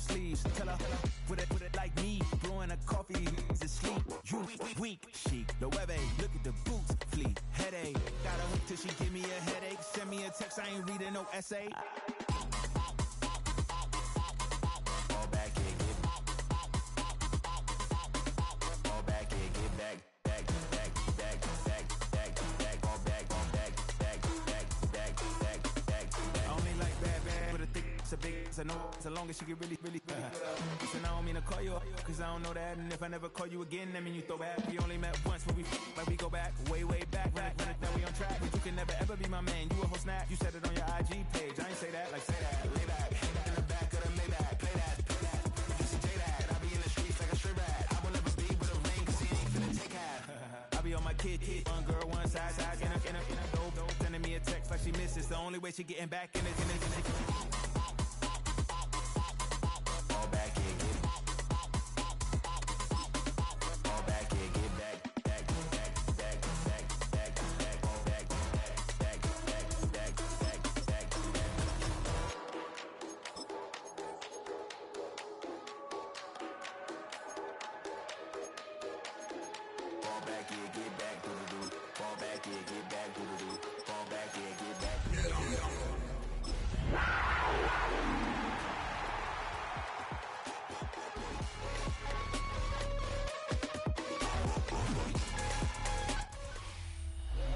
sleeves. Tell her, put it like me. Blowing a coffee, he's asleep. You weak, chic. The web look at the boots, fleet. Headache, got a hook till she give me a headache. Send me a text, I ain't reading no essay. Fall back and get fall back and get back. I know so long as she get really good. Listen, I don't mean to call you up, cause I don't know that. And if I never call you again, that mean you throw back. We only met once when we like we go back, way back. When it that we on track, but you can never ever be my man. You a whole snap, you said it on your IG page. I ain't say that, like say that. Lay back, in the back of the Maybach, play that. You should say that, I be in the streets like a stray rat. I will never be with a ring, cause he ain't finna take half. I be on my kid, one girl, one side, in a dope, sending me a text like she misses. The only way she getting back in it.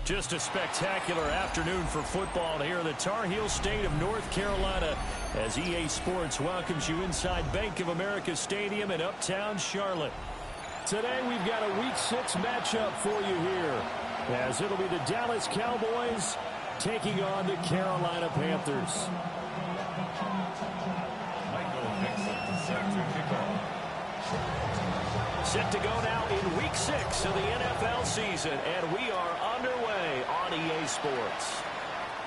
Just a spectacular afternoon for football here in the Tar Heel state of North Carolina as EA Sports welcomes you inside Bank of America Stadium in uptown Charlotte. Today we've got a Week 6 matchup for you here as it'll be the Dallas Cowboys taking on the Carolina Panthers. Set to go now in Week 6 of the NFL season, and we are underway on EA Sports.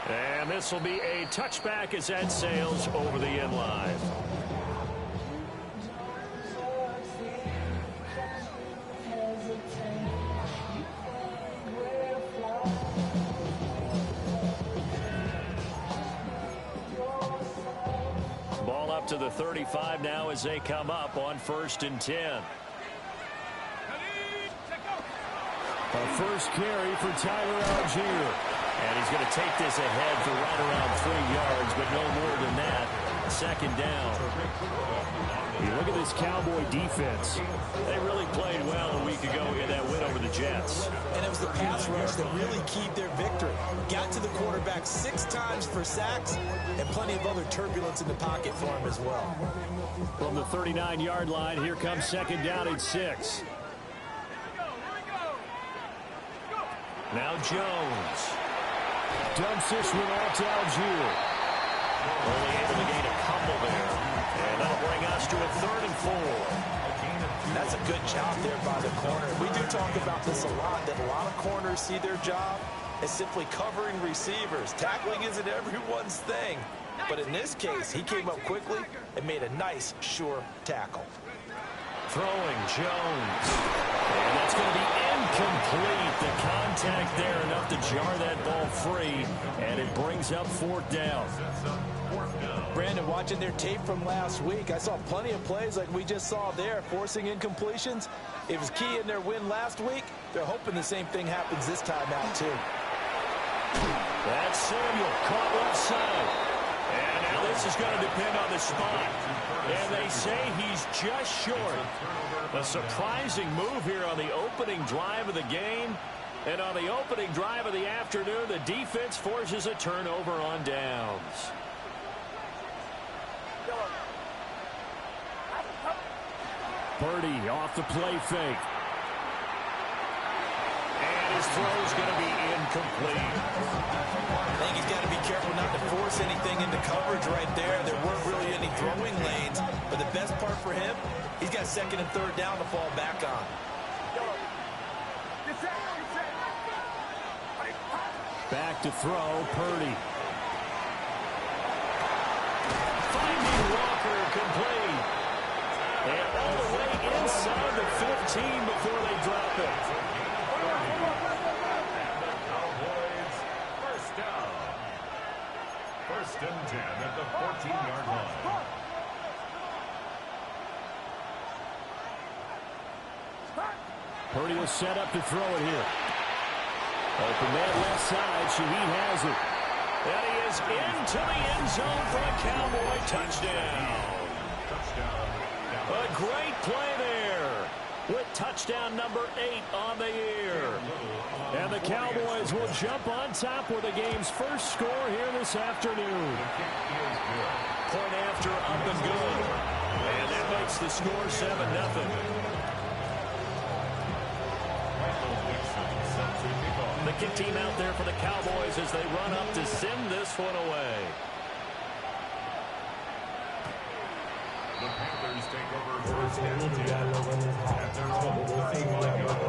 And this will be a touchback as that sails over the end line. Ball up to the 35 now as they come up on 1st and 10. A first carry for Tyler Algier. And he's going to take this ahead for right around 3 yards, but no more than that. 2nd down. You look at this Cowboy defense. They really played well a week ago in that win over the Jets. And it was the pass rush that really keyed their victory. Got to the quarterback 6 times for sacks and plenty of other turbulence in the pocket for him as well. From the 39-yard line, here comes 2nd down at 6. Now Jones. Dumps this one out to Algier. Only able to gain a couple there. And that'll bring us to a 3rd and 4. That's a good job there by the corner. We do talk about this a lot, that a lot of corners see their job as simply covering receivers. Tackling isn't everyone's thing. But in this case, he came up quickly and made a nice, sure tackle. Throwing Jones. And that's going to be incomplete. The contact there enough to jar that ball free. And it brings up 4th down. Brandon, watching their tape from last week, I saw plenty of plays like we just saw there, forcing incompletions. It was key in their win last week. They're hoping the same thing happens this time out, too. That's Samuel caught left side. And now this is going to depend on the spot. And they say he's just short. A surprising move here on the opening drive of the game. And on the opening drive of the afternoon, the defense forces a turnover on downs. Purdy off the play fake. And his throw's going to be incomplete. I think he's got to be careful not to force anything into coverage right there. There weren't really any throwing lanes. But the best part for him, he's got 2nd and 3rd down to fall back on. Back to throw, Purdy. Finding Walker, complete. And all the way inside the 15 before they drop it. Cowboys, 1st down. 1st and 10 at the 14-yard line. Purdy will set up to throw it here. Open man left side. Shaheed has it. And he is into the end zone for a Cowboy touchdown. A great play there with touchdown number 8 on the year. And the Cowboys will jump on top with the game's first score here this afternoon. Point after up and good. And that makes the score 7-0. The kick team out there for the Cowboys as they run up to send this one away. The Panthers take over first and 10 at their own 30-line line.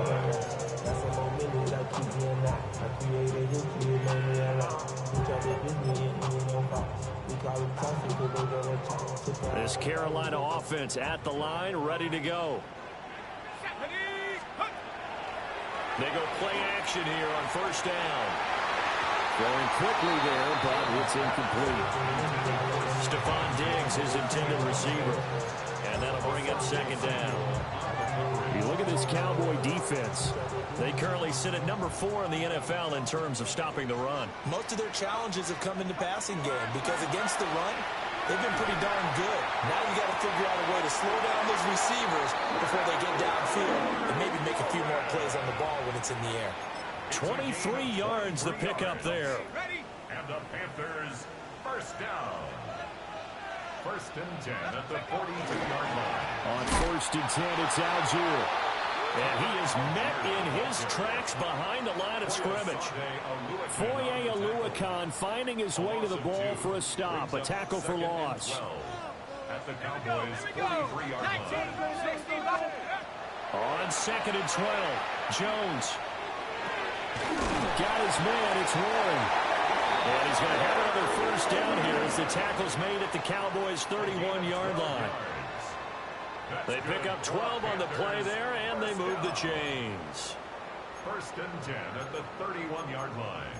This Carolina offense at the line, ready to go. They go play action here on first down. Going quickly there, but it's incomplete. Stephon Diggs, his intended receiver. And that'll bring up second down. You look at this Cowboy defense. They currently sit at number 4 in the NFL in terms of stopping the run. Most of their challenges have come in the passing game because against the run, they've been pretty darn good. Now you got to figure out a way to slow down those receivers before they get downfield and maybe make a few more plays on the ball when it's in the air. 23 yards the pickup there. And the Panthers first down. First and 10 at the 42-yard line. On first and 10, it's Algier. And he is met in his tracks behind the line of scrimmage. Foye Oluokun finding his way to the ball for a stop. A tackle for loss. At the Cowboys' 43-yard line. On second and 12, Jones. Got his man, it's Warren. And he's going to have another first down here as the tackle's made at the Cowboys' 31-yard line. They pick up 12 on the play there, and they move the chains. First and 10 at the 31-yard line.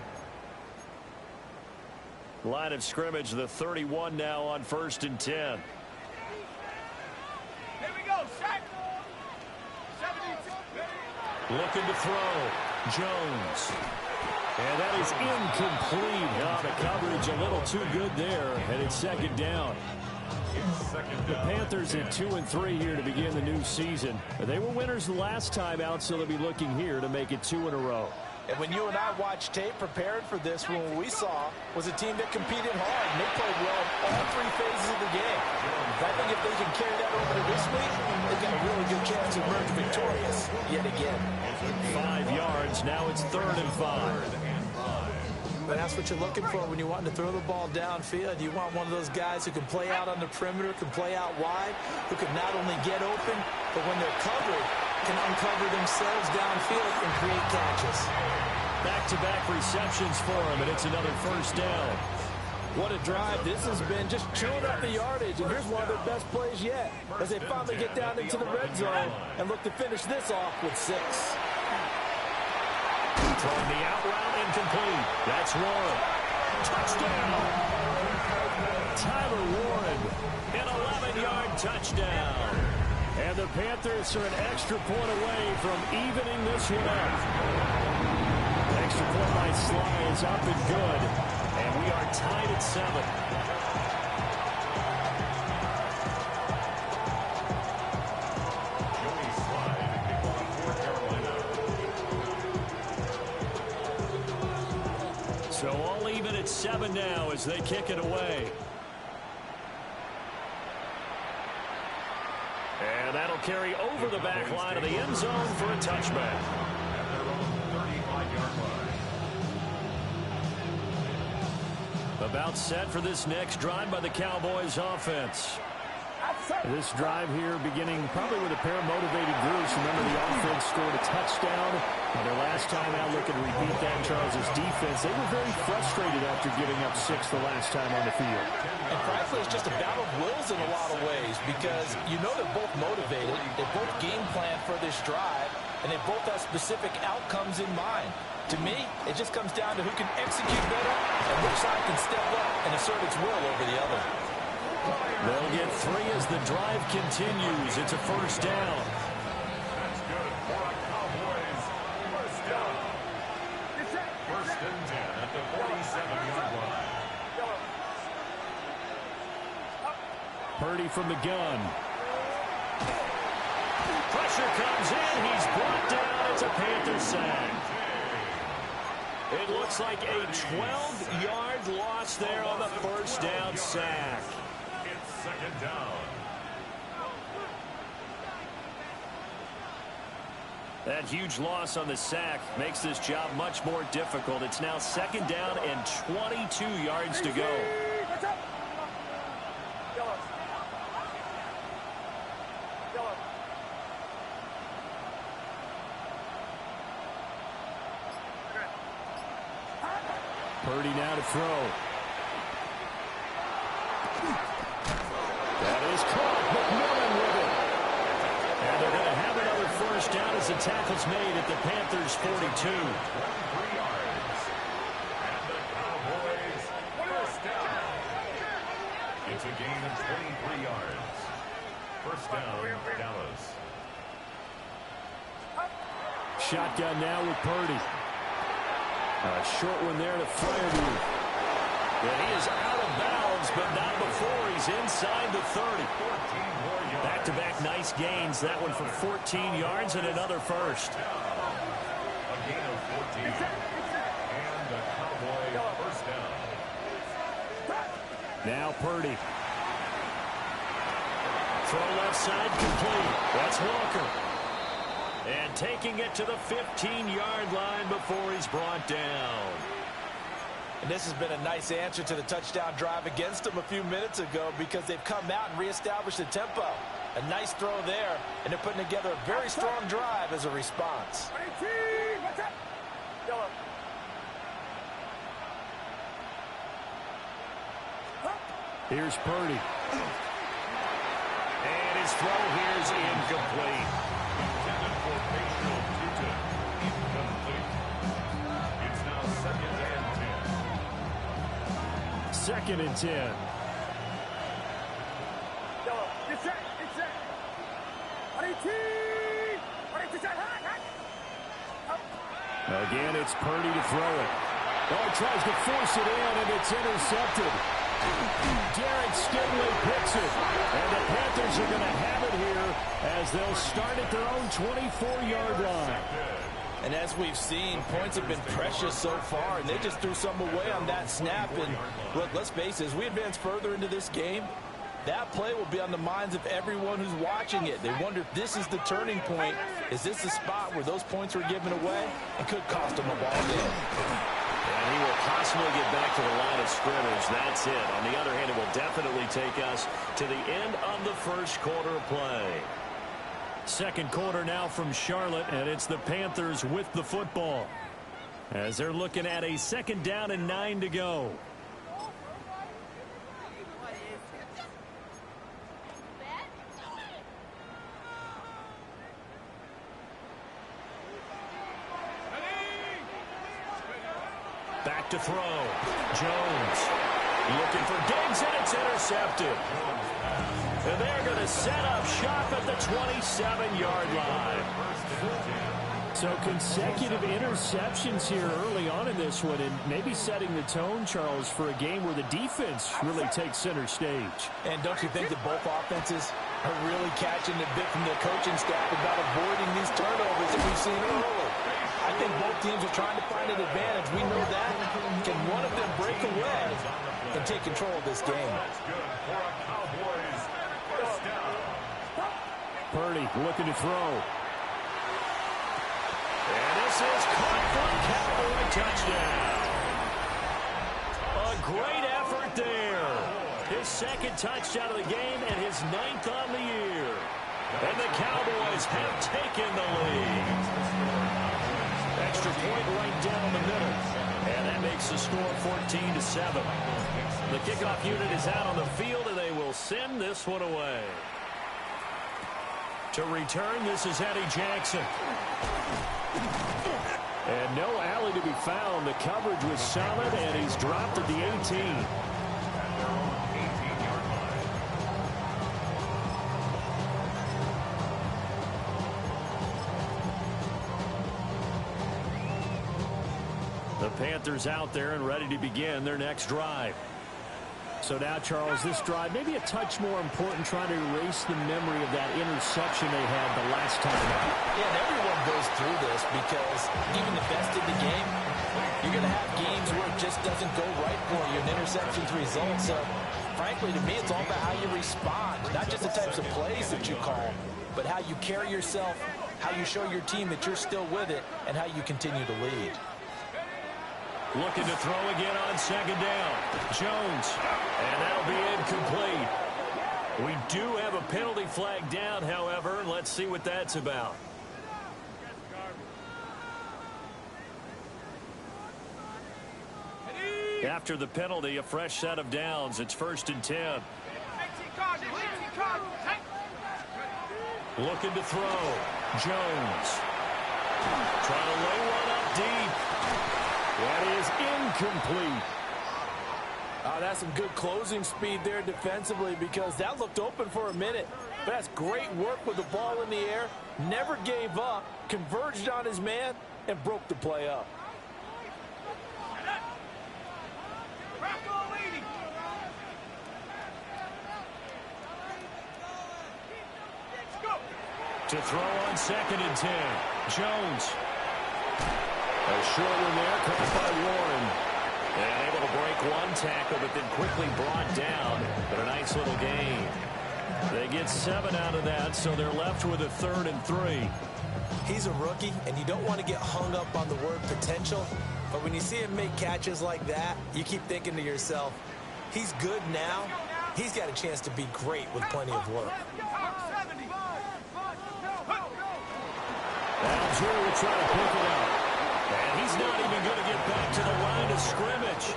Line of scrimmage, the 31 now on first and 10. Here we go, Shaq. 72. Looking to throw. Jones. And that is incomplete. Now the coverage a little too good there, and it's second down. The Panthers at 2-3 here to begin the new season. They were winners the last time out, so they'll be looking here to make it 2 in a row. And when you and I watched tape preparing for this, what we saw was a team that competed hard, and they played well in all 3 phases of the game. I think if they can carry that over to this week, they've got a really good chance to emerge victorious yet again. 5 yards, now it's 3rd and 5. But that's what you're looking for when you're wanting to throw the ball downfield. You want one of those guys who can play out on the perimeter, can play out wide, who can not only get open, but when they're covered, can uncover themselves downfield and create catches. Back-to-back receptions for him, and it's another first down. What a drive this has been, just chewing up the yardage, and here's one of their best plays yet as they finally get down into the red zone and look to finish this off with 6. Throwing the out route incomplete. That's Warren. Touchdown. Tyler Warren, an 11-yard touchdown. And the Panthers are an extra point away from evening this one up. Extra point by Sly is up and good. And we are tied at 7. So all even at 7 now as they kick it away. And that'll carry over the back line of the end zone for a touchback. At their own 35-yard line. About set for this next drive by the Cowboys offense. This drive here beginning probably with a pair of motivated groups. Remember, the offense scored a touchdown. And their last time out, looking to repeat that in Charles' defense. They were very frustrated after giving up 6 the last time on the field. And frankly, it's just a battle of wills in a lot of ways because you know they're both motivated. They both game plan for this drive, and they both have specific outcomes in mind. To me, it just comes down to who can execute better and which side can step up and assert its will over the other. They'll get 3 as the drive continues. It's a first down. That's good for a Cowboy Purdy from the gun. Pressure comes in. He's brought down. It's a Panther sack. It looks like a 12-yard loss there on the first down sack. It's second down. That huge loss on the sack makes this job much more difficult. It's now second down and 22 yards to go. Purdy now to throw. That is caught. McMillan with it. And they're going to have another first down as the tackle's made at the Panthers' 42. 23 yards. And the Cowboys first down. It's a gain of 23 yards. First down, Dallas. Shotgun now with Purdy. A short one there to Fryermuth. And he is out of bounds, but not before he's inside the 30. Back-to-back nice gains. That one for 14 yards and another first. A gain of 14. And the Cowboy first down. Now Purdy. Throw left side complete. That's Walker. And taking it to the 15-yard line before he's brought down. And this has been a nice answer to the touchdown drive against them a few minutes ago because they've come out and reestablished the tempo. A nice throw there, and they're putting together a very strong drive as a response. Here's Purdy. And his throw here is incomplete. Intended for Facial Tuta. Incomplete. It's now second and 10. Second and 10. Again, it's Purdy to throw it. Oh, he tries to force it in, and it's intercepted. Derek Stingley picks it. And the Panthers are going to have it here as they'll start at their own 24-yard line. And as we've seen, points have been precious so far, and they just threw some away on that snap. And look, let's face it, as we advance further into this game, that play will be on the minds of everyone who's watching it. They wonder if this is the turning point. Is this the spot where those points were given away? It could cost them a ball game. And he will possibly get back to the line of scrimmage. That's it. On the other hand, it will definitely take us to the end of the first quarter of play. Second quarter now from Charlotte, and it's the Panthers with the football as they're looking at a second down and 9 to go. Back to throw. Jones looking for Diggs, and it's intercepted. And they're going to set up shop at the 27-yard line. So consecutive interceptions here early on in this one, and maybe setting the tone, Charles, for a game where the defense really takes center stage. And don't you think that both offenses are really catching the bit from the coaching staff about avoiding these turnovers that we've seen early? I think both teams are trying to find an advantage. We know that. Can one of them break away and take control of this game? Purdy looking to throw. And this is caught for a Cowboy touchdown. A great effort there. His second touchdown of the game and his 9th on the year. And the Cowboys have taken the lead. Extra point right down the middle. And that makes the score 14-7. The kickoff unit is out on the field, and they will send this one away. To return, this is Eddie Jackson. And no alley to be found. The coverage was solid, and he's dropped at the 18. The Panthers out there and ready to begin their next drive. So now, Charles, this drive maybe a touch more important, trying to erase the memory of that interception they had the last time out. Yeah, and everyone goes through this because even the best in the game, you're going to have games where it just doesn't go right for you, and interceptions result. So, frankly, to me, it's all about how you respond, not just the types of plays that you call, but how you carry yourself, how you show your team that you're still with it, and how you continue to lead. Looking to throw again on second down. Jones. And that'll be incomplete. We do have a penalty flag down, however. Let's see what that's about. After the penalty, a fresh set of downs. It's 1st and 10. Looking to throw. Jones. Trying to lay one up deep. That is incomplete. That's some good closing speed there defensively because that looked open for a minute. But that's great work with the ball in the air. Never gave up, converged on his man, and broke the play up. To throw on 2nd and 10. Jones. A short one there, caught by Warren. And able to break one tackle, but then quickly brought down. But a nice little gain. They get 7 out of that, so they're left with a 3rd and 3. He's a rookie, and you don't want to get hung up on the word potential. But when you see him make catches like that, you keep thinking to yourself, he's good now. He's got a chance to be great with plenty of work. Algier will try to pick it up. And he's not even going to get back to the line of scrimmage.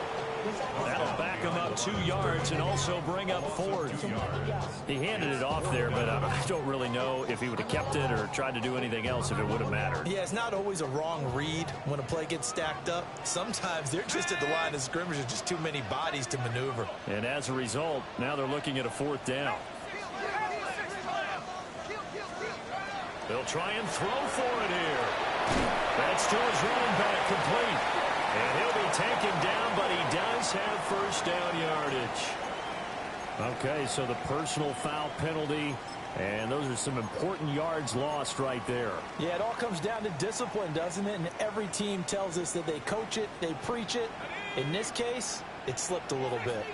That'll back him up 2 yards and also bring up 4th. He handed it off there, but I don't really know if he would have kept it or tried to do anything else if it would have mattered. Yeah, it's not always a wrong read when a play gets stacked up. Sometimes they're just at the line of scrimmage. There's just too many bodies to maneuver. And as a result, now they're looking at a 4th down. They'll try and throw for it here. That's to his running back, complete. And he'll be taken down, but he does have 1st down yardage. Okay, so the personal foul penalty, and those are some important yards lost right there. Yeah, it all comes down to discipline, doesn't it? And every team tells us that they coach it, they preach it. In this case, it slipped a little bit.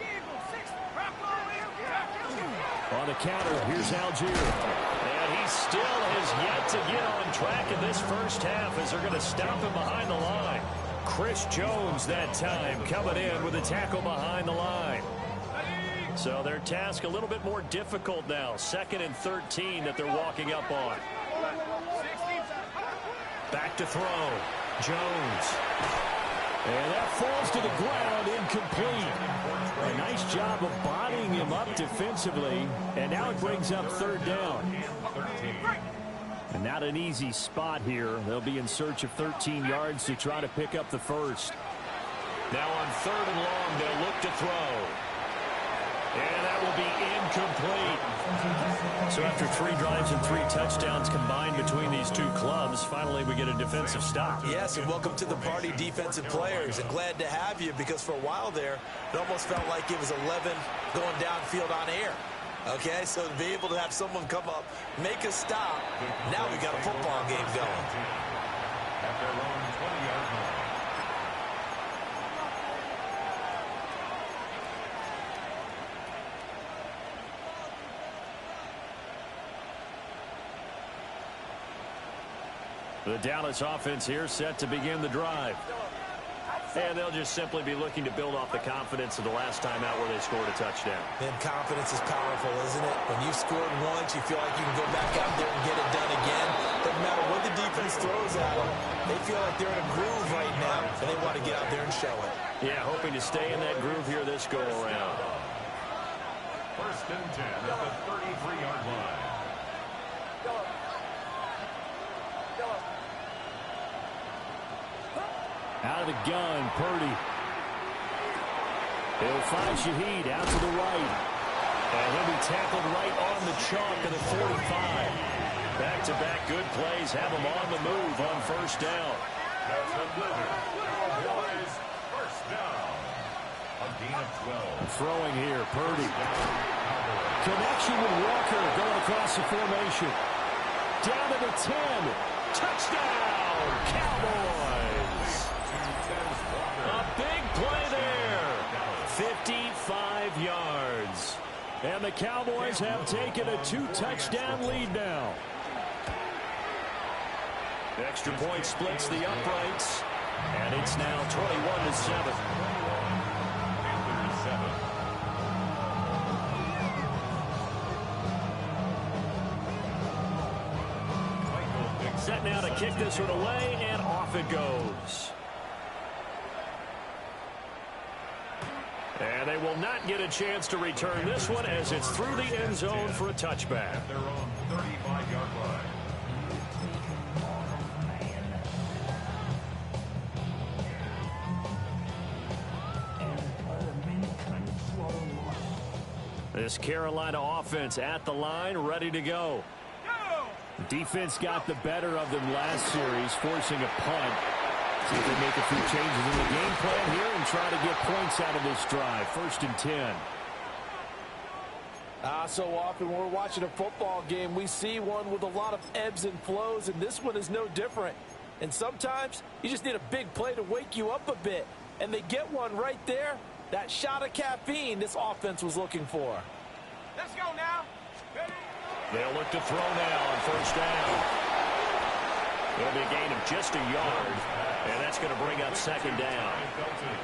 On the counter, here's Algier. And he still has yet to get on track in this first half as they're going to stop him behind the line. Chris Jones that time coming in with a tackle behind the line. So their task a little bit more difficult now. 2nd and 13 that they're walking up on. Back to throw. Jones. And that falls to the ground, incomplete. A nice job of bodying him up defensively. And now it brings up 3rd down. And not an easy spot here. They'll be in search of 13 yards to try to pick up the 1st. Now on 3rd and long, they'll look to throw. And that will be incomplete. So after 3 drives and 3 touchdowns combined between these two clubs, finally we get a defensive stop. Yes, and welcome to the party, defensive players. And glad to have you because for a while there, it almost felt like it was 11 going downfield on air. Okay, so to be able to have someone come up, make a stop, now we got a football game going. At their own 20-yard line. The Dallas offense here set to begin the drive. And they'll just simply be looking to build off the confidence of the last time out where they scored a touchdown. And confidence is powerful, isn't it? When you've scored once, you feel like you can go back out there and get it done again. Doesn't matter what the defense throws at them. They feel like they're in a groove right now, and they want to get out there and show it. Yeah, hoping to stay in that groove here this go-around. 1st and 10 at the 33-yard line. Out of the gun, Purdy. He'll find Shaheed out to the right. And he'll be tackled right on the chalk of the 45. Back-to-back good plays have him on the move on 1st down. That's the blizzard. Cowboys 1st down. A gain of 12. Throwing here, Purdy. Connection with Walker going across the formation. Down to the 10. Touchdown, Cowboys. A big play there. 55 yards. And the Cowboys have taken a 2-touchdown lead now. Extra point splits the uprights. And it's now 21-7. Set now to kick this one away, and off it goes. And they will not get a chance to return this one as it's through the end zone for a touchback. At their own 35-yard line. This Carolina offense at the line, ready to go. Defense got the better of them last series, forcing a punt. See if they make a few changes in the game plan here and try to get points out of this drive. 1st and 10. So often when we're watching a football game, we see one with a lot of ebbs and flows, and this one is no different. And sometimes you just need a big play to wake you up a bit. And they get one right there. That shot of caffeine this offense was looking for. Let's go now. Ready? They'll look to throw now on 1st down. It'll be a gain of just a yard, and that's going to bring up 2nd down.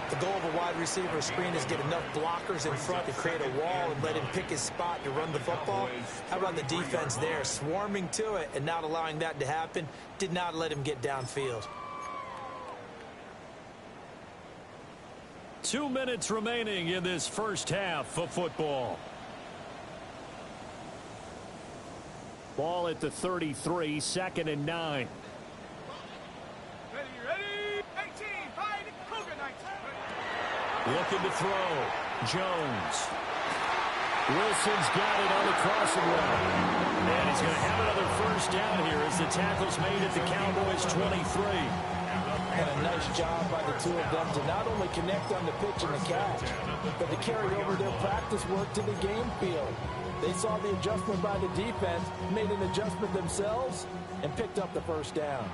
The goal of a wide receiver screen is get enough blockers in front to create a wall and let him pick his spot to run the football. How about the defense there, swarming to it and not allowing that to happen? Did not let him get downfield. 2 minutes remaining in this first half of football. Ball at the 33, 2nd and 9. Ready? 18, fight, Cougar 19. Looking to throw. Jones. Wilson's got it on the crossing route. And he's going to have another 1st down here as the tackle's made at the Cowboys 23. And a nice job by the two of them to not only connect on the pitch and the catch, but to carry over their practice work to the game field. They saw the adjustment by the defense, made an adjustment themselves, and picked up the 1st down.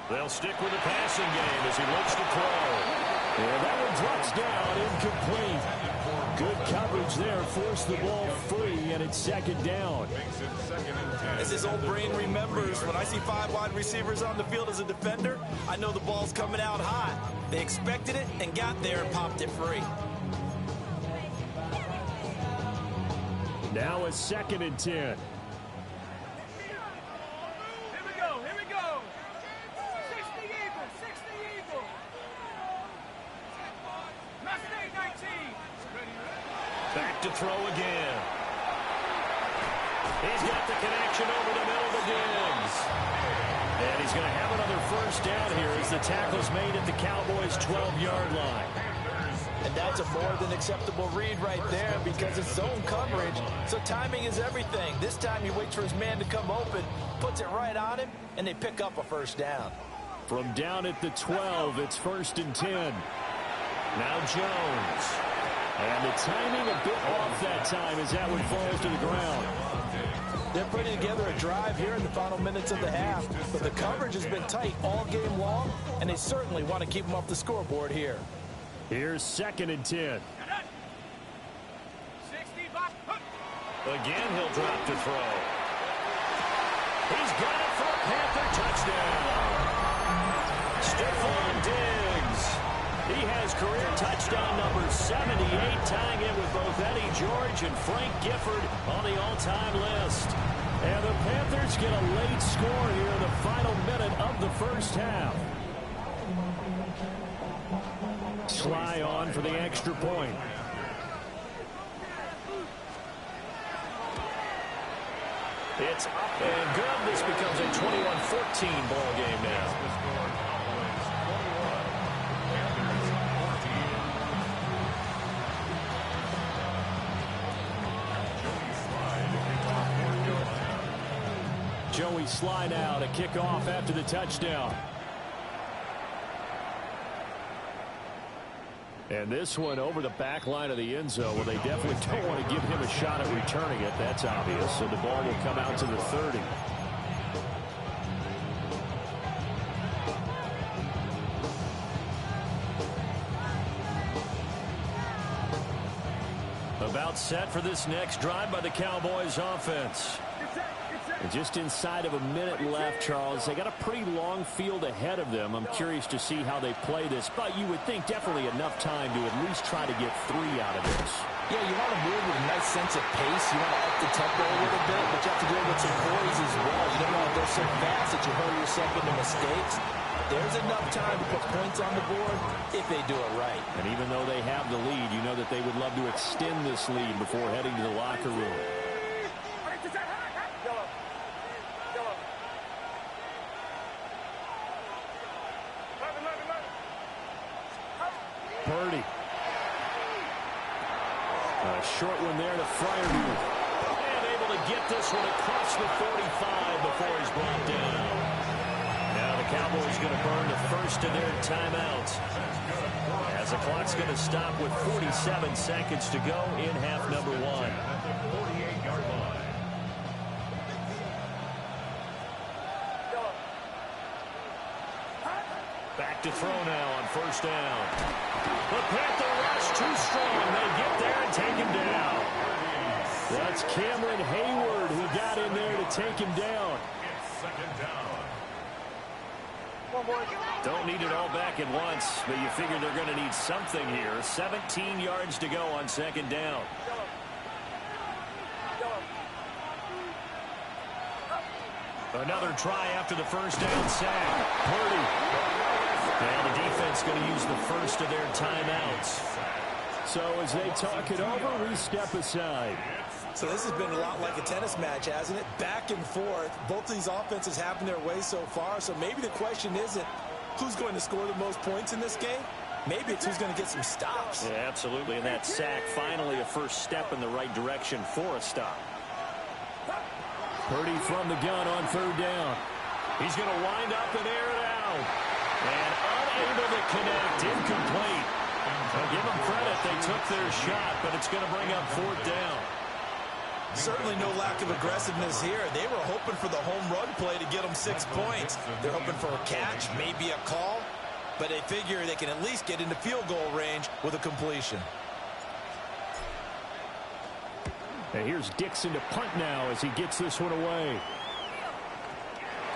They'll stick with the passing game as he looks to throw. And that one drops down, incomplete. Good coverage there, forced the ball free, and it's 2nd down. As his old brain remembers, when I see 5 wide receivers on the field as a defender, I know the ball's coming out hot. They expected it and got there and popped it free. Now a 2nd and 10. Here we go. 60 Eagle. Mustang 19. Back to throw again. He's got the connection over the middle to Diggs. And he's going to have another 1st down here as the tackle's made at the Cowboys' 12-yard line. And that's a more than acceptable read right there because it's zone coverage, so timing is everything. This time he waits for his man to come open, puts it right on him, and they pick up a 1st down. From down at the 12, it's 1st and 10. Now Jones. And the timing a bit off that time as that one falls to the ground. They're putting together a drive here in the final minutes of the half, but the coverage has been tight all game long, and they certainly want to keep them off the scoreboard here. Here's 2nd and 10. Again, he'll drop to throw. He's got it for a Panther touchdown. Stephon Diggs. He has career touchdown number 78, tying it with both Eddie George and Frank Gifford on the all-time list. And the Panthers get a late score here in the final minute of the 1st half. Sly on for the extra point. It's up and good. This becomes a 21-14 ball game now. Joey Sly now to kick off after the touchdown. And this one over the back line of the end zone. Well, they definitely don't want to give him a shot at returning it. That's obvious. So the ball will come out to the 30. About set for this next drive by the Cowboys offense. And just inside of a minute left, Charles. They got a pretty long field ahead of them. I'm curious to see how they play this, but you would think definitely enough time to at least try to get 3 out of this. Yeah, you want to move with a nice sense of pace. You want to up the tempo a little bit, but you have to do it with some poise as well. You don't want to go so fast that you hurry yourself into mistakes. There's enough time to put points on the board if they do it right. And even though they have the lead, you know that they would love to extend this lead before heading to the locker room. Purdy. A short one there to Fryermuth. And able to get this one across the 45 before he's brought down. Now the Cowboys going to burn the first of their timeouts, as the clock's going to stop with 47 seconds to go in half number 1. Back to throw now on first down. The Panther rush too strong. They get there and take him down. That's Cameron Hayward who got in there to take him down. Don't need it all back at once, but you figure they're going to need something here. 17 yards to go on second down. Another try after the first down sack. Purdy. And the defense going to use the first of their timeouts. So as they talk it over, we step aside. So this has been a lot like a tennis match, hasn't it? Back and forth. Both of these offenses having their way so far. So maybe the question isn't who's going to score the most points in this game. Maybe it's who's going to get some stops. Yeah, absolutely. And that sack, finally a first step in the right direction for a stop. Purdy from the gun on third down. He's going to wind up and air it out. And unable to connect, incomplete. I'll give them credit, they took their shot, but it's going to bring up fourth down. Certainly no lack of aggressiveness here. They were hoping for the home run play to get them 6 points. They're hoping for a catch, maybe a call, but they figure they can at least get into field goal range with a completion. And here's Dixon to punt now as he gets this one away.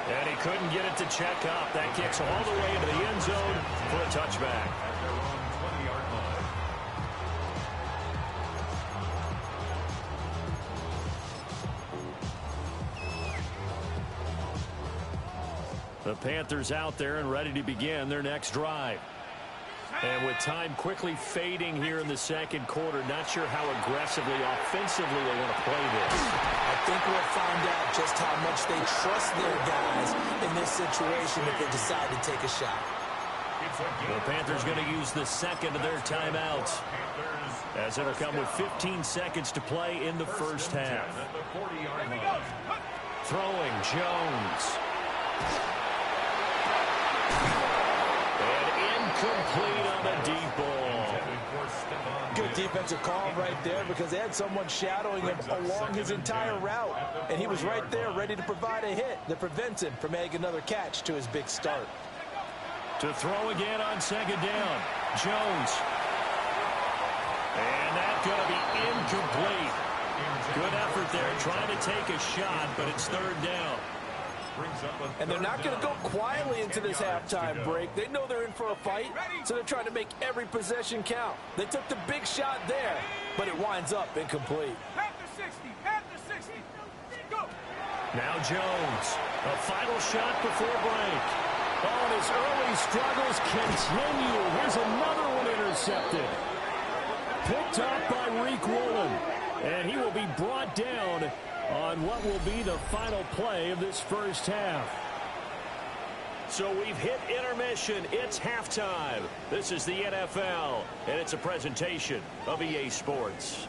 And he couldn't get it to check up. That kicks all the way into the end zone for a touchback. The Panthers out there and ready to begin their next drive. And with time quickly fading here in the second quarter, not sure how aggressively, offensively they want to play this. I think we'll find out just how much they trust their guys in this situation if they decide to take a shot. The Panthers going to use the second of their timeouts, as it'll come with 15 seconds to play in the first half. Throwing Jones. Complete on a deep ball. Good defensive call right there because they had someone shadowing him along his entire route. And he was right there ready to provide a hit that prevents him from adding another catch to his big start. To throw again on second down. Jones. And that's going to be incomplete. Good effort there trying to take a shot, but it's third down. And they're not going to go quietly into this halftime break. They know they're in for a fight, so they're trying to make every possession count. They took the big shot there, but it winds up incomplete. Go. Now Jones, a final shot before break. Oh, and his early struggles continue. Here's another one intercepted. Picked up by Reek Woolen, and he will be brought down on what will be the final play of this first half. So we've hit intermission. It's halftime. This is the NFL, and it's a presentation of EA Sports.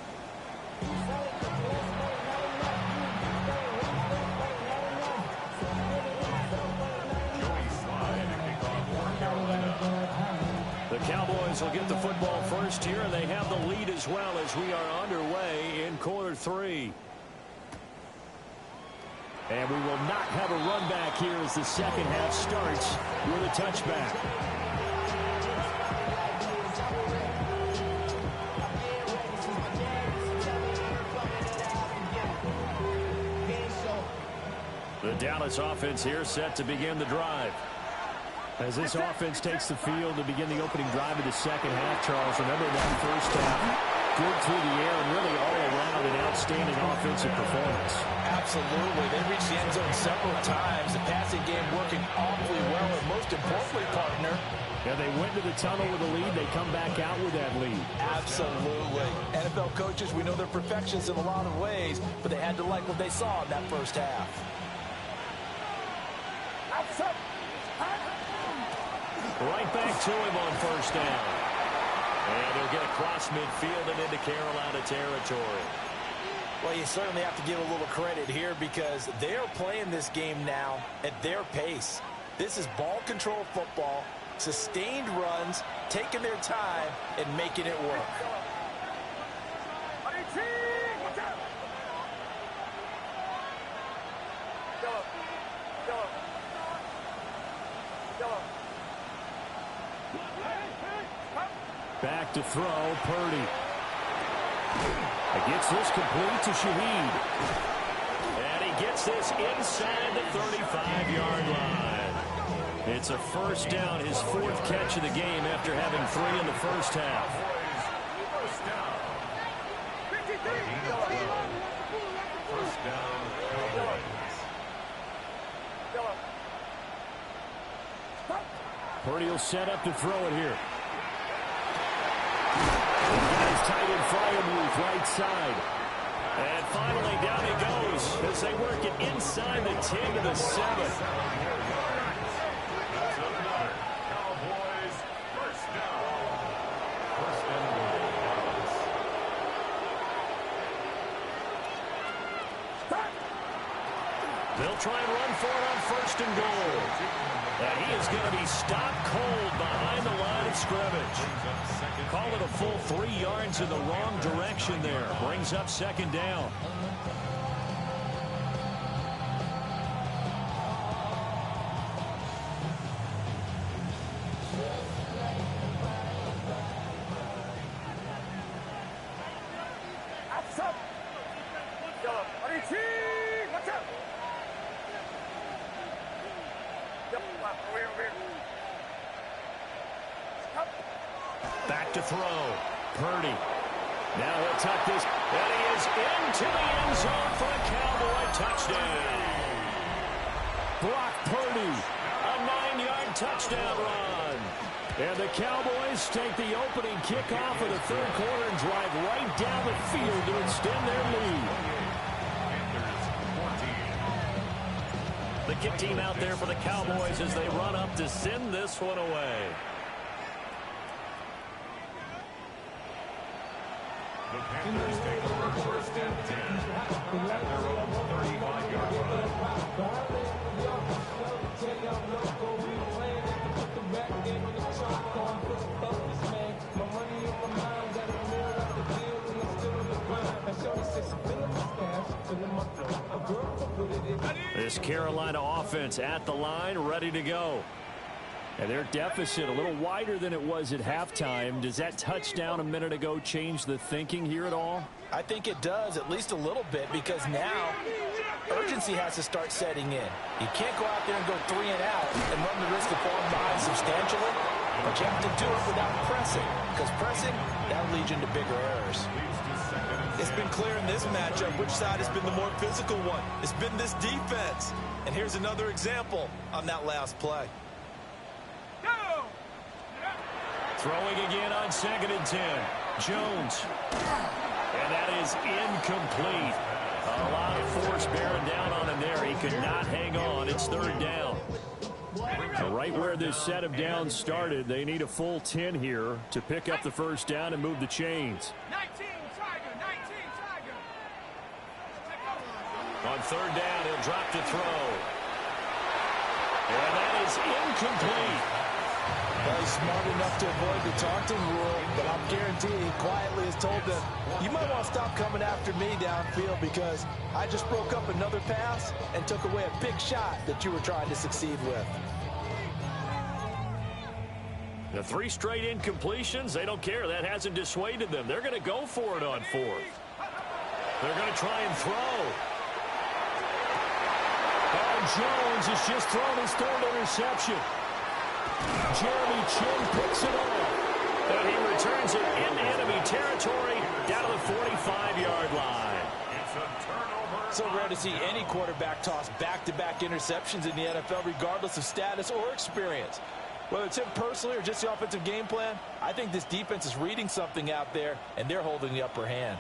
The Cowboys Cowboys will get the football first here, and they have the lead as well as we are underway in quarter 3. And we will not have a run back here as the second half starts with a touchback. The Dallas offense here set to begin the drive. As this offense takes the field to begin the opening drive of the second half, Charles, remember that first half. Good through the air and really all around an outstanding offensive performance. Absolutely. They reached the end zone several times. The passing game working awfully well. And most importantly, partner, yeah, they went to the tunnel with a lead. They come back out with that lead. Absolutely. NFL coaches, we know they're perfectionists in a lot of ways, but they had to like what they saw in that first half. Right back to him on first down. And he'll get across midfield and into Carolina territory. Well, you certainly have to give a little credit here because they're playing this game now at their pace. This is ball control football, sustained runs, taking their time, and making it work. Back to throw, Purdy. Gets this complete to Shaheed. And he gets this inside the 35-yard line. It's a first down, his 4th catch of the game after having 3 in the first half. First down. First down, Cowboys. Purdy will set up to throw it here. Guys tight in Fryermuth, right side. And finally down he goes as they work it inside the 10 to the 7. Cowboys, first down. First and goal. They'll try and run for it on first and goal. And he is going to be stopped cold behind the line of scrimmage. Call it a full 3 yards in the wrong direction there. Brings up second down. Back to throw. Purdy. Now he'll tuck this. And he is into the end zone for a Cowboy touchdown. Brock Purdy. A 9-yard touchdown run. And the Cowboys take the opening kickoff of the third quarter and drive right down the field to extend their lead. The kick team out there for the Cowboys as they run up to send this one away. The Panthers take over first and 10 at their own 35-yard line. This Carolina offense at the line, ready to go. And their deficit a little wider than it was at halftime. Does that touchdown a minute ago change the thinking here at all? I think it does, at least a little bit, because now urgency has to start setting in. You can't go out there and go 3 and out and run the risk of falling behind substantially, but you have to do it without pressing, because pressing, that leads you into bigger errors. It's been clear in this matchup which side has been the more physical one. It's been this defense. And here's another example on that last play. Throwing again on 2nd and 10. Jones. And that is incomplete. A lot of force bearing down on him there. He could not hang on. It's 3rd down. Right where this set of downs started, they need a full 10 here to pick up the first down and move the chains. 19, Tiger, 19, Tiger. On 3rd down, he'll drop to throw. And that is incomplete. Well, he's smart enough to avoid the taunting rule, but I'm guaranteeing he quietly has told them, you might want to stop coming after me downfield because I just broke up another pass and took away a big shot that you were trying to succeed with. The 3 straight incompletions, they don't care. That hasn't dissuaded them. They're going to go for it on 4th. They're going to try and throw. And Jones has just thrown his 3rd interception. Jeremy Chin picks it up. And he returns it into enemy territory down to the 45-yard line. It's a turnover. So rare to see any quarterback toss back-to-back interceptions in the NFL, regardless of status or experience. Whether it's him personally or just the offensive game plan, I think this defense is reading something out there, and they're holding the upper hand.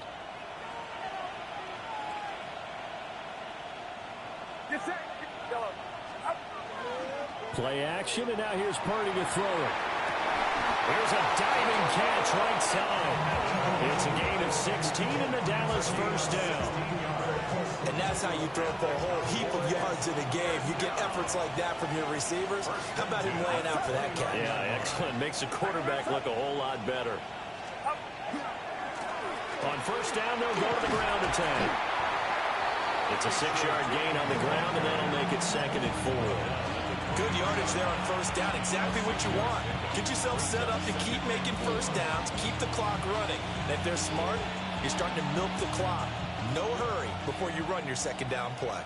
Play action, and now here's Purdy to throw it. Here's a diving catch right side. It's a gain of 16 in the Dallas first down. And that's how you throw for a whole heap of yards in a game. You get efforts like that from your receivers. How about him laying out for that catch? Yeah, excellent. Makes the quarterback look a whole lot better. On first down, they'll go to the ground attack. It's a 6-yard gain on the ground, and that'll make it 2nd and 4. Good yardage there on first down. Exactly what you want. Get yourself set up to keep making first downs, keep the clock running. And if they're smart, you're starting to milk the clock. No hurry before you run your 2nd down play.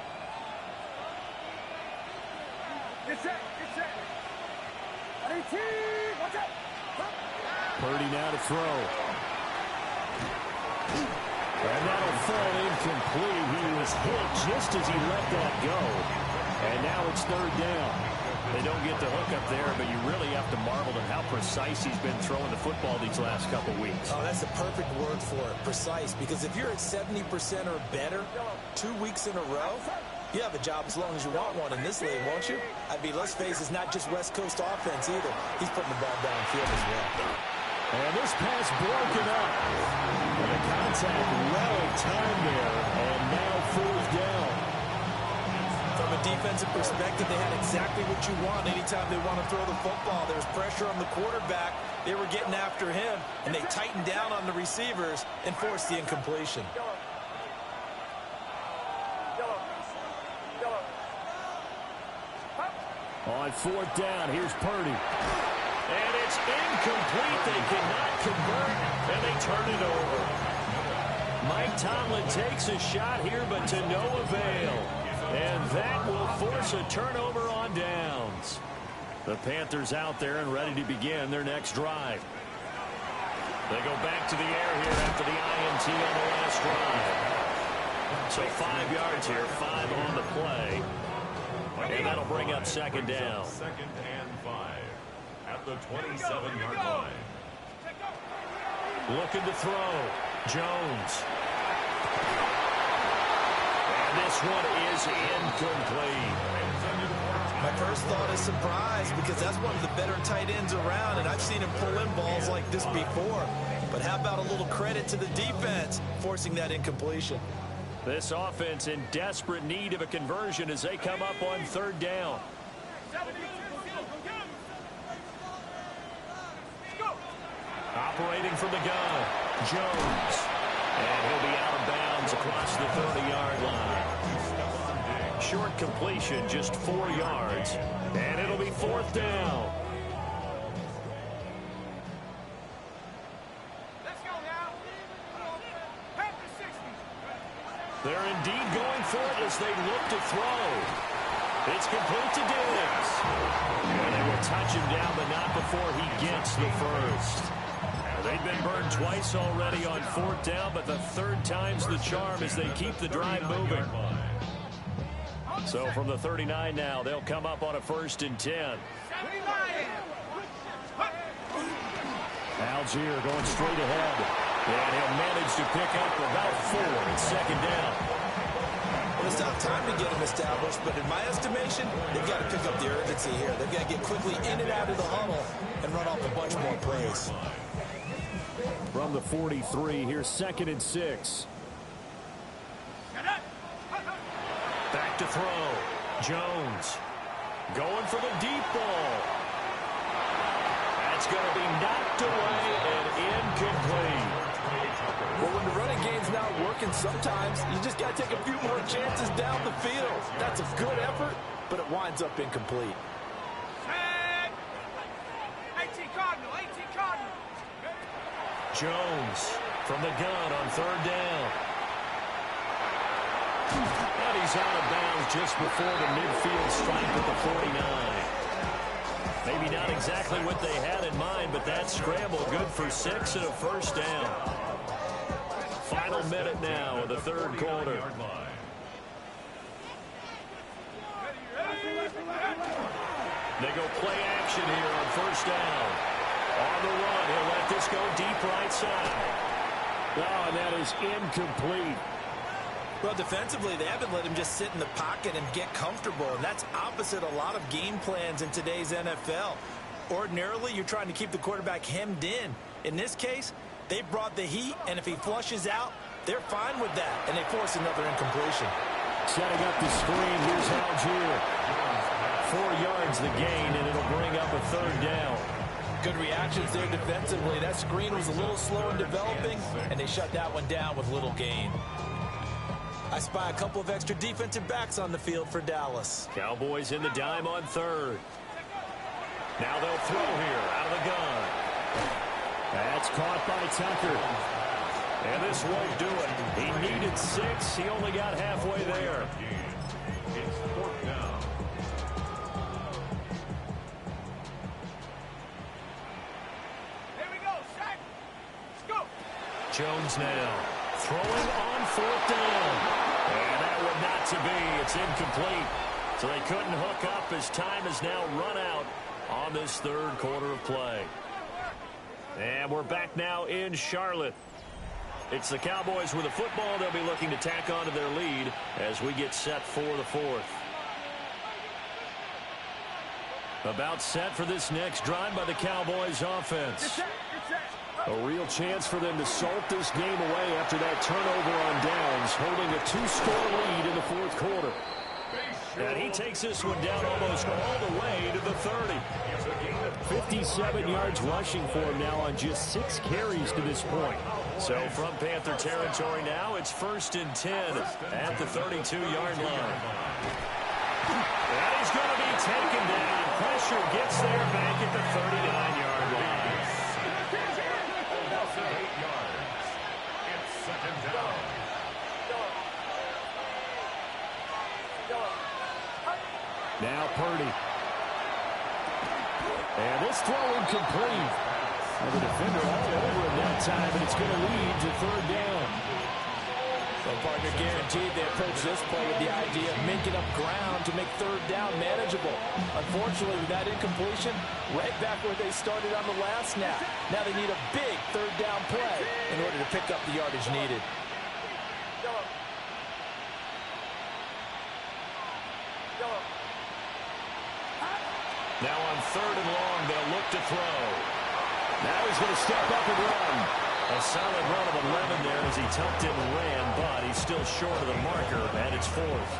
Purdy now to throw. And that'll fall incomplete. He was hit just as he let that go. And now it's 3rd down. They don't get the hook up there, but you really have to marvel at how precise he's been throwing the football these last couple weeks. Oh, that's the perfect word for it, precise. Because if you're at 70% or better 2 weeks in a row, you have a job as long as you want one in this league, won't you? I mean, let's face it, it's not just West Coast offense either. He's putting the ball downfield as well. And this pass broken up. And the contact well timed there, and now 4th down. From a defensive perspective, they had exactly what you want anytime they want to throw the football. There was pressure on the quarterback. They were getting after him, and they tightened down on the receivers and forced the incompletion. On 4th down, here's Purdy. And it's incomplete. They cannot convert, and they turn it over. Mike Tomlin takes a shot here, but to no avail. And that will force a turnover on downs. The Panthers out there and ready to begin their next drive. They go back to the air here after the INT on the last drive. So 5 yards here, 5 on the play. And that'll bring up 2nd down. 2nd and 5 at the 27-yard line. Looking to throw. Jones. This one is incomplete. My first thought is surprise because that's one of the better tight ends around, and I've seen him pull in balls like this before. But how about a little credit to the defense forcing that incompletion? This offense in desperate need of a conversion as they come up on 3rd down. Operating from the gun, Jones. And he'll be out of bounds across the 30-yard line. Short completion, just 4 yards. And it'll be 4th down. Let's go now. Back to 60. They're indeed going for it as they look to throw. It's complete to Diggs. And they will touch him down, but not before he gets the first. They've been burned twice already on 4th down, but the 3rd time's the charm as they keep the drive moving. So from the 39 now, they'll come up on a 1st and 10. Algier going straight ahead. And he'll manage to pick up about 4 at 2nd down. Well, it's not time to get them established, but in my estimation, they've got to pick up the urgency here. They've got to get quickly in and out of the huddle and run off a bunch more plays. From the 43, here's 2nd and 6. Back to throw. Jones going for the deep ball. It's going to be knocked away and incomplete. Well, when the running game's not working, sometimes you just got to take a few more chances down the field. That's a good effort, but it winds up incomplete. Set. 18 Cardinal, 18 Cardinal. Jones from the gun on third down. And he's out of bounds just before the midfield stripe at the 49. Maybe not exactly what they had in mind, but that scramble good for 6 and a first down. Final minute now of the third quarter. They go play action here on first down. On the run, he'll let this go deep right side. Oh, and that is incomplete. Well, defensively, they haven't let him just sit in the pocket and get comfortable, and that's opposite a lot of game plans in today's NFL. Ordinarily, you're trying to keep the quarterback hemmed in. In this case, they brought the heat, and if he flushes out, they're fine with that, and they force another incompletion. Setting up the screen, here's Algier. 4 yards the gain, and it'll bring up a third down. Good reactions there defensively. That screen was a little slow in developing, and they shut that one down with little gain. I spy a couple of extra defensive backs on the field for Dallas. Cowboys in the dime on third. Now they'll throw here out of the gun. That's caught by Tucker. And this won't do it. He needed 6. He only got halfway there. It's fourth down. Here we go, set. Let's go. Jones now throwing on fourth down. And that one not to be. It's incomplete. So they couldn't hook up as time has now run out on this third quarter of play. And we're back now in Charlotte. It's the Cowboys with the football. They'll be looking to tack on to their lead as we get set for the fourth. About set for this next drive by the Cowboys offense. A real chance for them to salt this game away after that turnover on downs, holding a 2-score lead in the fourth quarter. And he takes this one down almost all the way to the 30. 57 yards rushing for him now on just 6 carries to this point. So from Panther territory now, it's 1st and 10 at the 32-yard line. And he's going to be taken down. Pressure gets there back at the 39-yard line. 8 yards. It's second down. Now Purdy. And this throw incomplete. And the defender all over him that time, and it's going to lead to third down. Well, partner, guaranteed they approach this play with the idea of making up ground to make third down manageable. Unfortunately, with that incompletion, right back where they started on the last snap. Now they need a big third down play in order to pick up the yardage needed. Now on third and long, they'll look to throw. Now he's going to step up and run. A solid run of 11 there as he tucked it and ran, but he's still short of the marker, and it's 4th.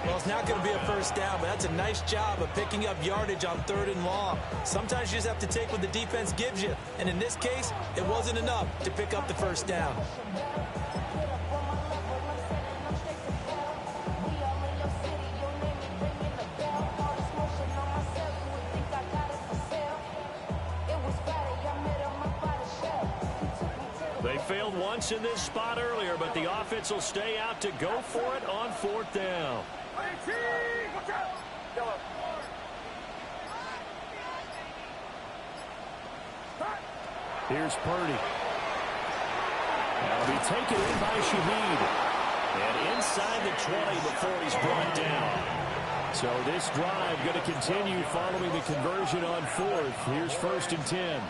Well, it's not going to be a first down, but that's a nice job of picking up yardage on third and long. Sometimes you just have to take what the defense gives you, and in this case, it wasn't enough to pick up the first down. They failed once in this spot earlier, but the offense will stay out to go for it on 4th down. Here's Purdy. That'll be taken in by Shaheed. And inside the 20 before he's brought down. So this drive going to continue following the conversion on 4th. Here's 1st and 10.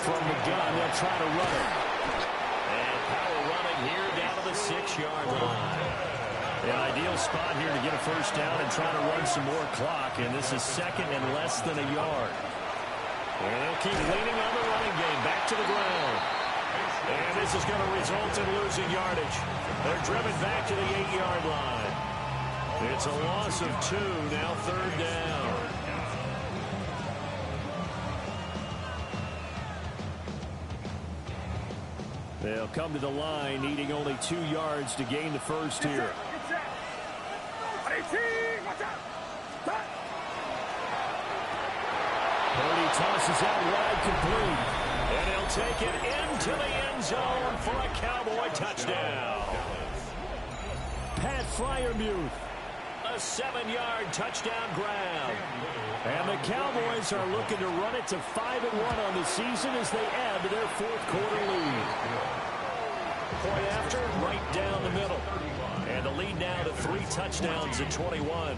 From the gun, they'll try to run it. And power running here down to the 6-yard line. An ideal spot here to get a first down and try to run some more clock. And this is 2nd and less than a yard. And they'll keep leaning on the running game. Back to the ground. And this is going to result in losing yardage. They're driven back to the 8-yard line. It's a loss of 2, now 3rd down. They'll come to the line, needing only 2 yards to gain the first here. Purdy tosses out wide, complete. And he'll take it into the end zone for a Cowboy touchdown. Pat Freiermuth, a 7-yard touchdown grab. And the Cowboys are looking to run it to 5-1 on the season as they add to their fourth-quarter lead. Point after, right down the middle. And the lead now to 3 touchdowns at 21.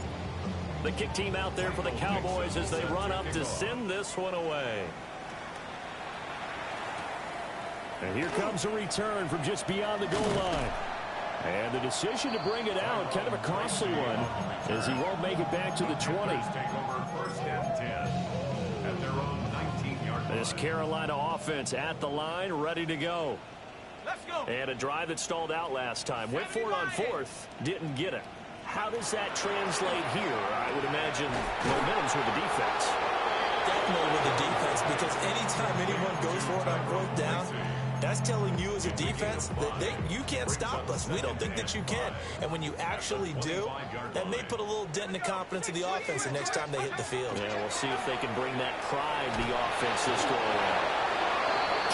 The kick team out there for the Cowboys as they run up to send this one away. And here comes a return from just beyond the goal line. And the decision to bring it out, kind of a costly one, as he won't make it back to the 20. This Carolina offense at the line, ready to go. Let's go. And a drive that stalled out last time. Went for it on 4th, didn't get it. How does that translate here? I would imagine momentum's with the defense. Definitely with the defense, because anytime anyone goes for it on 4th down, that's telling you as a defense that you can't stop us. We don't think that you can. And when you actually do, that may put a little dent in the confidence of the offense the next time they hit the field. Yeah, we'll see if they can bring that pride to the offense this go around.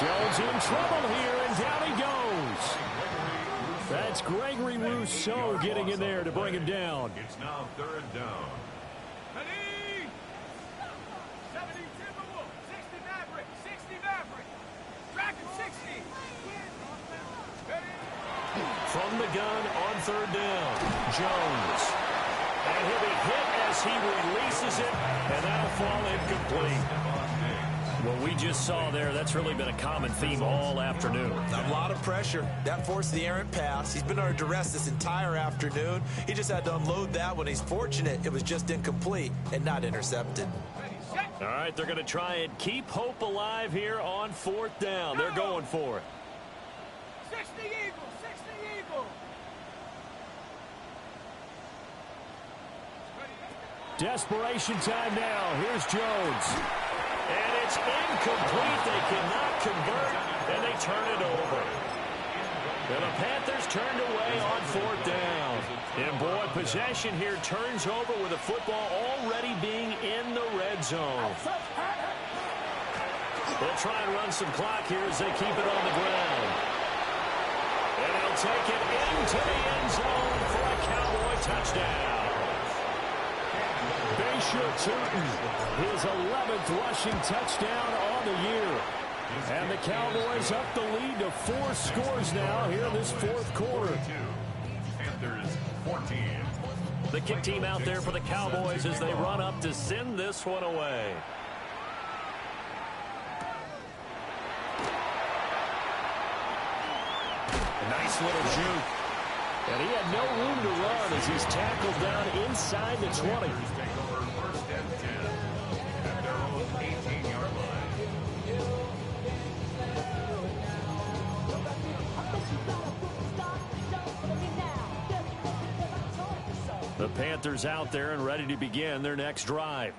Jones in trouble here, and down he goes. That's Gregory Rousseau getting in there to bring him down. It's now 3rd down. Ready? 70 Timberwolves, 60 Maverick, 60 Maverick. Dragon 60. Ready? From the gun on 3rd down, Jones. And he'll be hit as he releases it, and that'll fall incomplete. What we just saw there, that's really been a common theme all afternoon. A lot of pressure. That forced the errant pass. He's been under duress this entire afternoon. He just had to unload that one. He's fortunate it was just incomplete and not intercepted. All right, they're going to try and keep hope alive here on 4th down. They're going for it. 60 Eagles, 60 Eagles. Desperation time now. Here's Jones. And it's incomplete. They cannot convert, and they turn it over. And the Panthers turned away on 4th down. And, boy, possession here turns over with the football already being in the red zone. They'll try and run some clock here as they keep it on the ground. And they'll take it into the end zone for a Cowboy touchdown. His 11th rushing touchdown on the year. And the Cowboys up the lead to 4 scores now here in this 4th quarter. Panthers 14. The kick team out there for the Cowboys as they run up to send this one away. A nice little juke. And he had no room to run as he's tackled down inside the 20. The Panthers out there and ready to begin their next drive.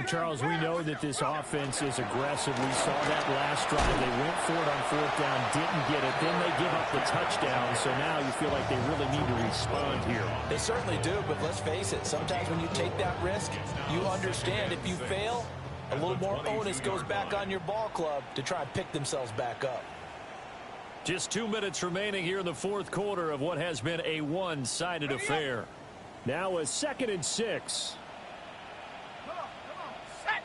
Charles, we know that this offense is aggressive. We saw that last drive. They went for it on 4th down, didn't get it. Then they give up the touchdown. So now you feel like they really need to respond here. They certainly do, but let's face it. Sometimes when you take that risk, you understand if you fail, a little more onus goes back on your ball club to try and pick themselves back up. Just 2 minutes remaining here in the 4th quarter of what has been a one-sided affair. Now a 2nd and 6. Come on, set.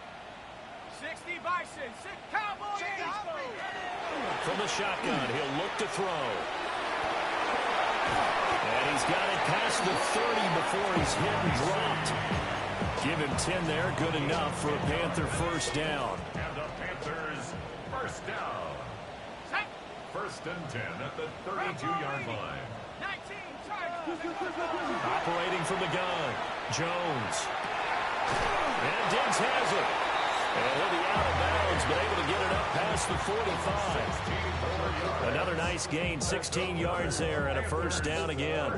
60 Bison, 6 Cowboy Eagles. From the shotgun, he'll look to throw. And he's got it past the 30 before he's hit and dropped. Give him 10 there, good enough for a Panther first down. And the Panthers first down. Set. 1st and 10 at the 32-yard line. 19 Tigers. Operating from the gun, Jones. And Diggs has it. And he'll be out of bounds, but able to get it up past the 45. Another nice gain, 16 yards there, and a first down again.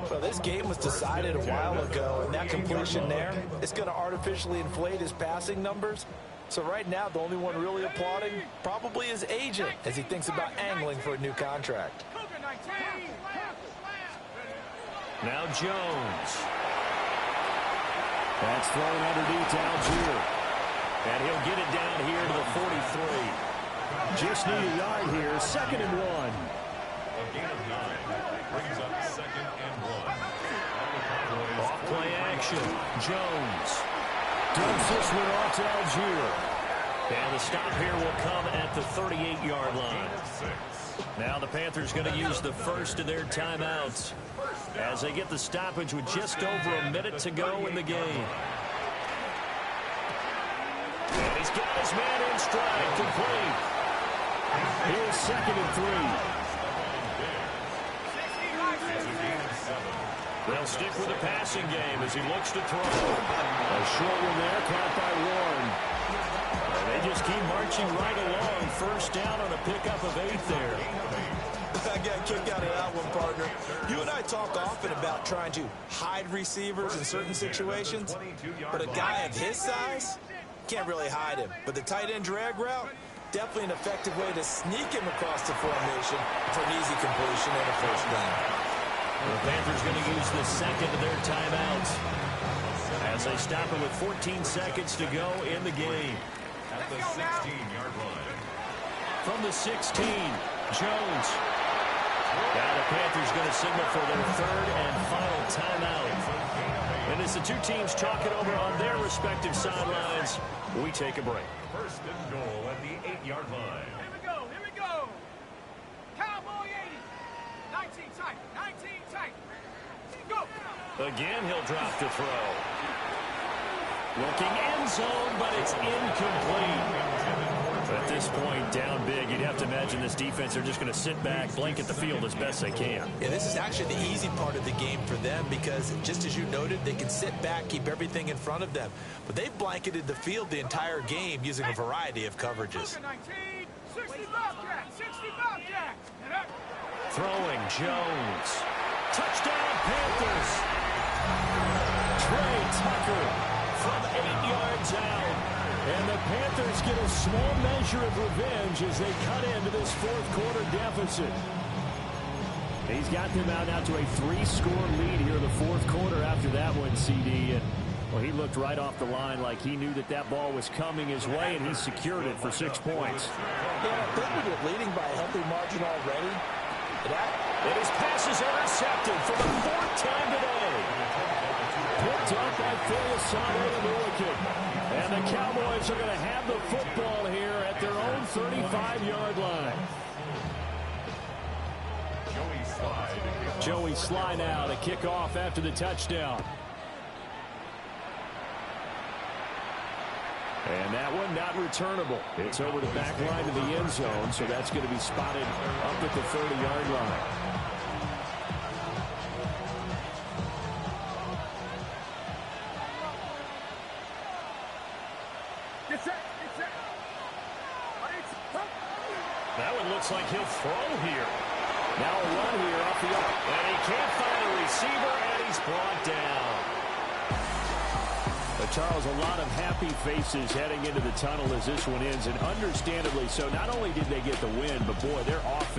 Well, this game was decided a while ago, and that completion there is going to artificially inflate his passing numbers. So right now, the only one really applauding probably his agent as he thinks about angling for a new contract. Now Jones. That's thrown underneath to Algier. And he'll get it down here to the 43. Just need a yard here, 2nd and 1. A gain of 9 brings up 2nd and 1. Off play action. Jones dumps this one off to Algier. And the stop here will come at the 38-yard line. Now the Panthers going to use the first of their timeouts as they get the stoppage with just over a minute to go in the game. And he's got his man in stride, complete. Here's 2nd and 3. They'll stick with the passing game as he looks to throw. A short one there, caught by Warren. And they just keep marching right along. First down on a pickup of 8 there. I got a kick out of that one, partner. You and I talk often about trying to hide receivers in certain situations, but a guy of his size can't really hide him. But the tight end drag route, definitely an effective way to sneak him across the formation for an easy completion and a first down. The Panthers going to use the second of their timeouts as they stop it with 14 seconds to go in the game. At the 16-yard line. From the 16, Jones. Now the Panthers going to signal for their 3rd and final timeout. And as the two teams talk it over on their respective sidelines, we take a break. 1st and goal at the 8-yard line. Here we go. Cowboy 80. 19 tight, 19 tight. Go. Again, he'll drop to throw. Looking end zone, but it's incomplete. At this point, down big, you'd have to imagine this defense, they're just going to sit back, blanket the field as best they can. Yeah, this is actually the easy part of the game for them because, just as you noted, they can sit back, keep everything in front of them. But they've blanketed the field the entire game using a variety of coverages. 19, 60 Bobcat, 60 Bobcat. Throwing, Jones. Touchdown, Panthers. Trey Tucker from 8 yards out. And the Panthers get a small measure of revenge as they cut into this 4th quarter deficit. He's got them out now to a 3-score lead here in the 4th quarter after that one, CD. And, well, he looked right off the line like he knew that that ball was coming his way, and he secured it for 6 points. Yeah, I think we're leading by a healthy margin already. And his pass is intercepted for the 4th time today. Picked up by Phil Asante. And the Cowboys are going to have the football here at their own 35-yard line. Joey Sly now to kick off after the touchdown. And that one not returnable. It's over the back line of the end zone, so that's going to be spotted up at the 30-yard line. That one looks like he'll throw here. Now a run here off the up. And he can't find a receiver, and he's brought down. But Charles, a lot of happy faces heading into the tunnel as this one ends, and understandably so. Not only did they get the win, but boy, their offense